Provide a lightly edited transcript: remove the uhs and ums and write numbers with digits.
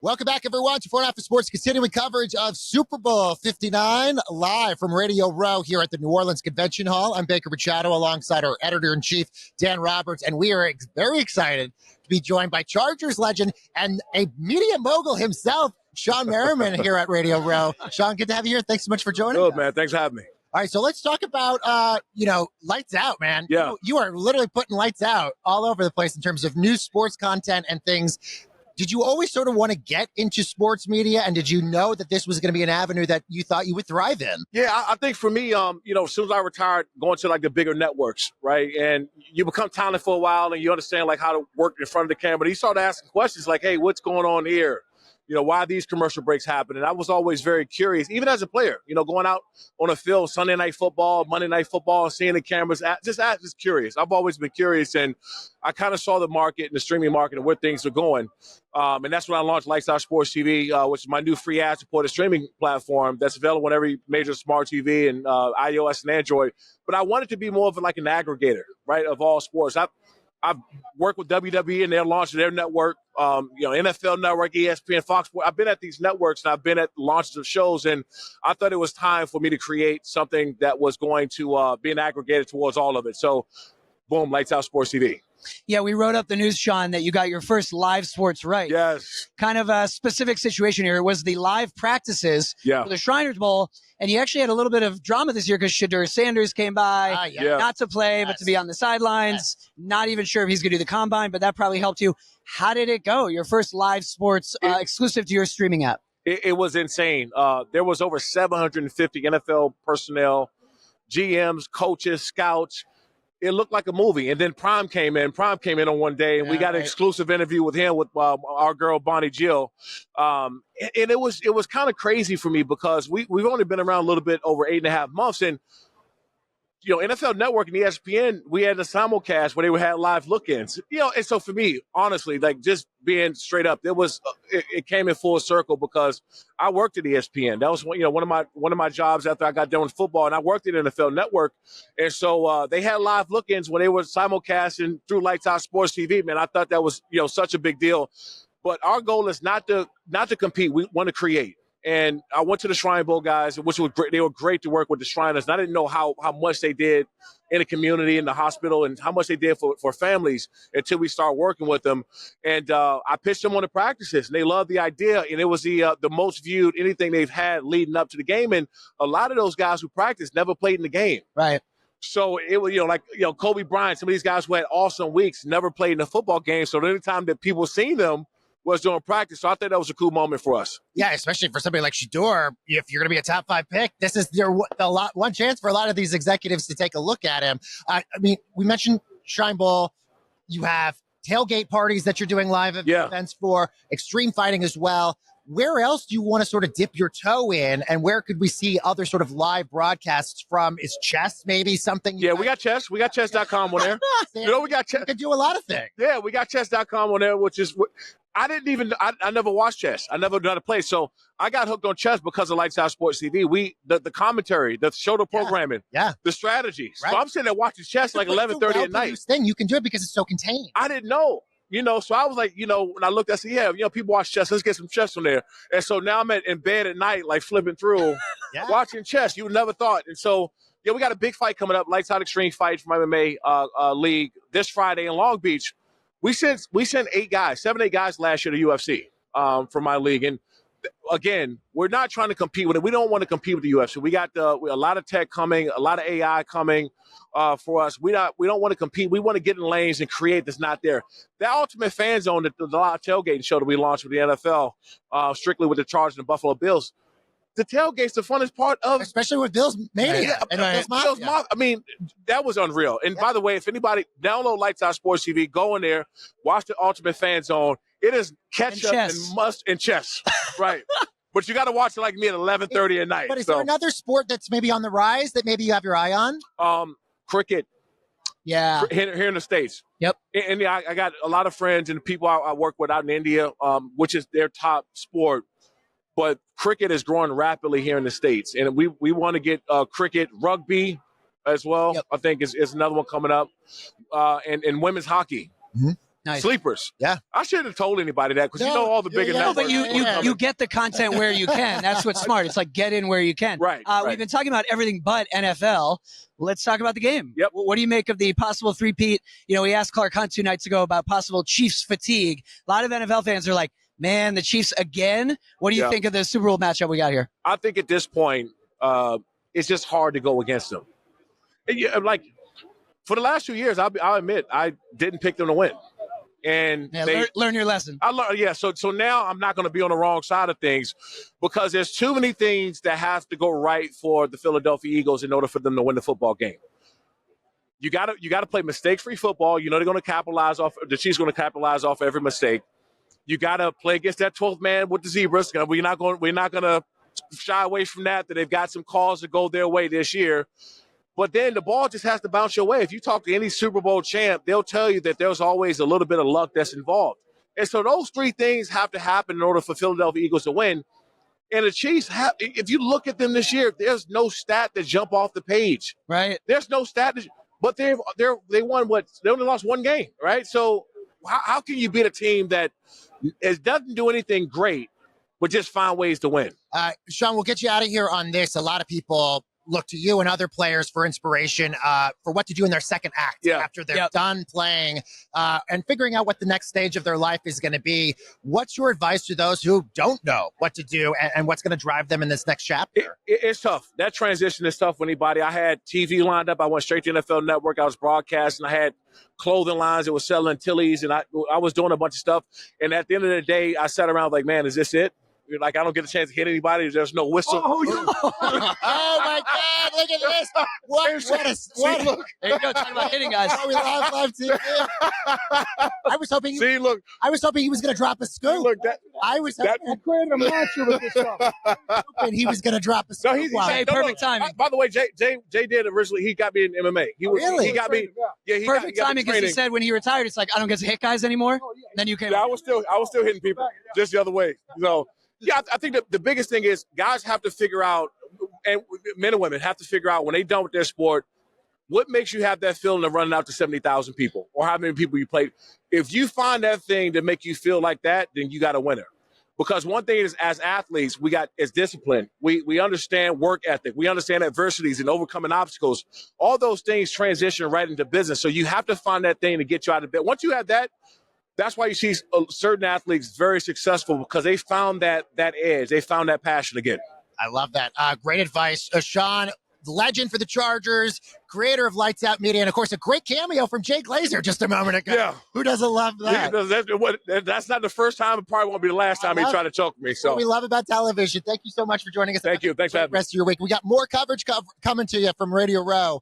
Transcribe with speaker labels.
Speaker 1: Welcome back, everyone, to Front Office Sports, continuing coverage of Super Bowl 59, live from Radio Row here at the New Orleans Convention Hall. I'm Baker Machado, alongside our editor-in-chief, Dan Roberts, and we are very excited to be joined by Chargers legend and a media mogul himself, Shawne Merriman, here at Radio Row. Shawne, good to have you here. Thanks so much for joining us.
Speaker 2: Good, man. Thanks for having me.
Speaker 1: All right, so let's talk about, lights out, man.
Speaker 2: Yeah.
Speaker 1: You are literally putting lights out all over the place in terms of news, sports content, and things. Did you always sort of want to get into sports media, and did you know that this was going to be an avenue that you thought you would thrive in?
Speaker 2: Yeah, I think for me, as soon as I retired, going to like the bigger networks, right? And you become talented for a while and you understand like how to work in front of the camera. You start asking questions like, hey, what's going on here? Why these commercial breaks happen? And I was always very curious, even as a player, going out on a field, Sunday night football, Monday night football, and seeing the cameras, just curious. I've always been curious, and I kind of saw the market and the streaming market and where things are going. And that's when I launched Lights Out Sports TV, which is my new free ad-supported streaming platform that's available on every major smart TV and iOS and Android. But I wanted to be more of like an aggregator, right, of all sports. I've worked with WWE and their launch of their network, NFL Network, ESPN, Fox Sports. I've been at these networks and I've been at the launches of shows, and I thought it was time for me to create something that was going to be an aggregator towards all of it. So, boom, Lights Out Sports TV.
Speaker 3: Yeah, we wrote up the news, Shawne, that you got your first live sports right.
Speaker 2: Yes.
Speaker 3: Kind of a specific situation here. It was the live practices for the Shriners Bowl, and you actually had a little bit of drama this year because Shedeur Sanders came by, not to play, but to be on the sidelines. Not even sure if he's going to do the combine, but that probably helped you. How did it go? Your first live sports exclusive to your streaming app.
Speaker 2: It was insane. There was over 750 NFL personnel, GMs, coaches, scouts. It looked like a movie. And then Prime came in on one day, and we got an exclusive interview with him with our girl Bonnie Jill. And it was kind of crazy for me because we've only been around a little bit over 8.5 months, and NFL Network and ESPN, we had a simulcast where they had live look-ins. And so for me, honestly, like just being straight up, it came in full circle because I worked at ESPN. That was one of my jobs after I got done with football, and I worked at NFL Network. And so they had live look-ins when they were simulcasting through Lights Out Sports TV. Man, I thought that was such a big deal. But our goal is not to compete. We want to create. And I went to the Shrine Bowl guys, which was great. They were great to work with the Shriners. And I didn't know how much they did in the community, in the hospital, and how much they did for families until we started working with them. And I pitched them on the practices, and they loved the idea. And it was the most viewed anything they've had leading up to the game. And a lot of those guys who practiced never played in the game.
Speaker 1: Right.
Speaker 2: So it was, Kobe Bryant, some of these guys who had awesome weeks, never played in a football game. So the only time that people seen them was during practice. So I think that was a cool moment for us.
Speaker 1: Yeah, especially for somebody like Shedeur. If you're going to be a top 5 pick, this is one chance for a lot of these executives to take a look at him. I mean, we mentioned Shrine Bowl. You have tailgate parties that you're doing live events for, extreme fighting as well. Where else do you want to sort of dip your toe in, and where could we see other sort of live broadcasts from? Is chess maybe something?
Speaker 2: We got chess. We got chess.com on there. We got chess.
Speaker 1: You could do a lot of things.
Speaker 2: Yeah, we got chess.com on there, which is I never watched chess. I never done a play. So I got hooked on chess because of Lights Out Sports TV. The commentary, the show programming, the strategies. Right. So I'm sitting there watching chess like 11:30 at night.
Speaker 1: Thing you can do it because it's so contained.
Speaker 2: I didn't know. So I was like, when I looked, I said, people watch chess. Let's get some chess on there. And so now I'm in bed at night, like flipping through, watching chess. You would never thought. And so, we got a big fight coming up, Lights Out Extreme Fight from MMA League this Friday in Long Beach. We sent 7, 8 guys last year to UFC from my league. And again, we're not trying to compete with it. We don't want to compete with the UFC. We got a lot of tech coming, a lot of AI coming for us. We don't want to compete. We want to get in lanes and create that's not there. The Ultimate Fan Zone, the live tailgating show that we launched with the NFL, strictly with the Chargers and Buffalo Bills. The tailgate's the funnest part of,
Speaker 1: especially with Bills Mania.
Speaker 2: Bills Mafia. I mean, that was unreal. And by the way, if anybody download Lights Out Sports TV, go in there, watch the Ultimate Fan Zone. It is catch up and chess, right? But you got to watch it like me at 11:30 at night.
Speaker 1: But is there another sport that's maybe on the rise that maybe you have your eye on?
Speaker 2: Cricket.
Speaker 1: Yeah.
Speaker 2: Here in the States.
Speaker 1: Yep.
Speaker 2: And I got a lot of friends and people I work with out in India, which is their top sport. But cricket is growing rapidly here in the States. And we want to get cricket, rugby as well. Yep. I think is another one coming up. And women's hockey.
Speaker 1: Mm-hmm.
Speaker 3: Nice.
Speaker 2: Sleepers.
Speaker 1: Yeah.
Speaker 2: I shouldn't have told anybody that because you know all the bigger
Speaker 3: No,
Speaker 2: networks.
Speaker 3: but you get the content where you can. That's what's smart. It's like get in where you can.
Speaker 2: Right.
Speaker 3: We've been talking about everything but NFL. Let's talk about the game.
Speaker 2: Yep.
Speaker 3: What do you make of the possible three-peat? We asked Clark Hunt 2 nights ago about possible Chiefs fatigue. A lot of NFL fans are like, man, the Chiefs again? What do you think of the Super Bowl matchup we got here?
Speaker 2: I think at this point, it's just hard to go against them. Like, for the last 2 years, I'll admit, I didn't pick them to win. And
Speaker 3: learn your lesson.
Speaker 2: So now I'm not going to be on the wrong side of things because there's too many things that have to go right for the Philadelphia Eagles in order for them to win the football game. You got to play mistake-free football. You know they're going to capitalize off. The Chiefs going to capitalize off every mistake. You got to play against that 12th man with the Zebras. We're not going to shy away from that. That they've got some calls to go their way this year. But then the ball just has to bounce your way. If you talk to any Super Bowl champ, they'll tell you that there's always a little bit of luck that's involved. And so those three things have to happen in order for Philadelphia Eagles to win. And the Chiefs, if you look at them this year, there's no stat that jump off the page.
Speaker 3: Right.
Speaker 2: There's no stat. But they won what? They only lost one game, right? So how can you beat a team that doesn't do anything great, but just find ways to win?
Speaker 1: Shawne, we'll get you out of here on this. A lot of people look to you and other players for inspiration for what to do in their second act after they're done playing and figuring out what the next stage of their life is going to be. What's your advice to those who don't know what to do and what's going to drive them in this next chapter?
Speaker 2: It's tough. That transition is tough for anybody. I had TV lined up. I went straight to NFL Network. I was broadcasting. I had clothing lines that was selling Tilly's, and I was doing a bunch of stuff. And at the end of the day, I sat around like, man, is this it? Like, I don't get a chance to hit anybody. There's no whistle.
Speaker 1: Oh my God, look at this. What
Speaker 3: look. There you go, talking about hitting guys.
Speaker 1: We live TV. I was hoping he was going to drop a scoop. I was hoping he was going to drop a scoop.
Speaker 3: Perfect timing.
Speaker 2: By the way, Jay did originally. He got me in MMA. He got me. Yeah,
Speaker 3: perfect timing because he said when he retired, it's like I don't get to hit guys anymore. Then you came.
Speaker 2: Yeah, I was still hitting people just the other way. Yeah, I think the biggest thing is guys have to figure out, and men and women have to figure out when they're done with their sport, what makes you have that feeling of running out to 70,000 people or how many people you played. If you find that thing to make you feel like that, then you got a winner. Because one thing is, as athletes, is discipline. We understand work ethic. We understand adversities and overcoming obstacles. All those things transition right into business. So you have to find that thing to get you out of bed. Once you have that, that's why you see certain athletes very successful because they found that edge. They found that passion again.
Speaker 1: I love that. Great advice. Shawne, the legend for the Chargers, creator of Lights Out Media, and, of course, a great cameo from Jay Glazer just a moment ago.
Speaker 2: Yeah.
Speaker 1: Who doesn't love that?
Speaker 2: Yeah, that's not the first time. It probably won't be the last time he tried to choke me. So
Speaker 1: what we love about television. Thank you so much for joining us.
Speaker 2: Thank you. Thanks for having me.
Speaker 1: Rest of your week. We got more coverage coming to you from Radio Row.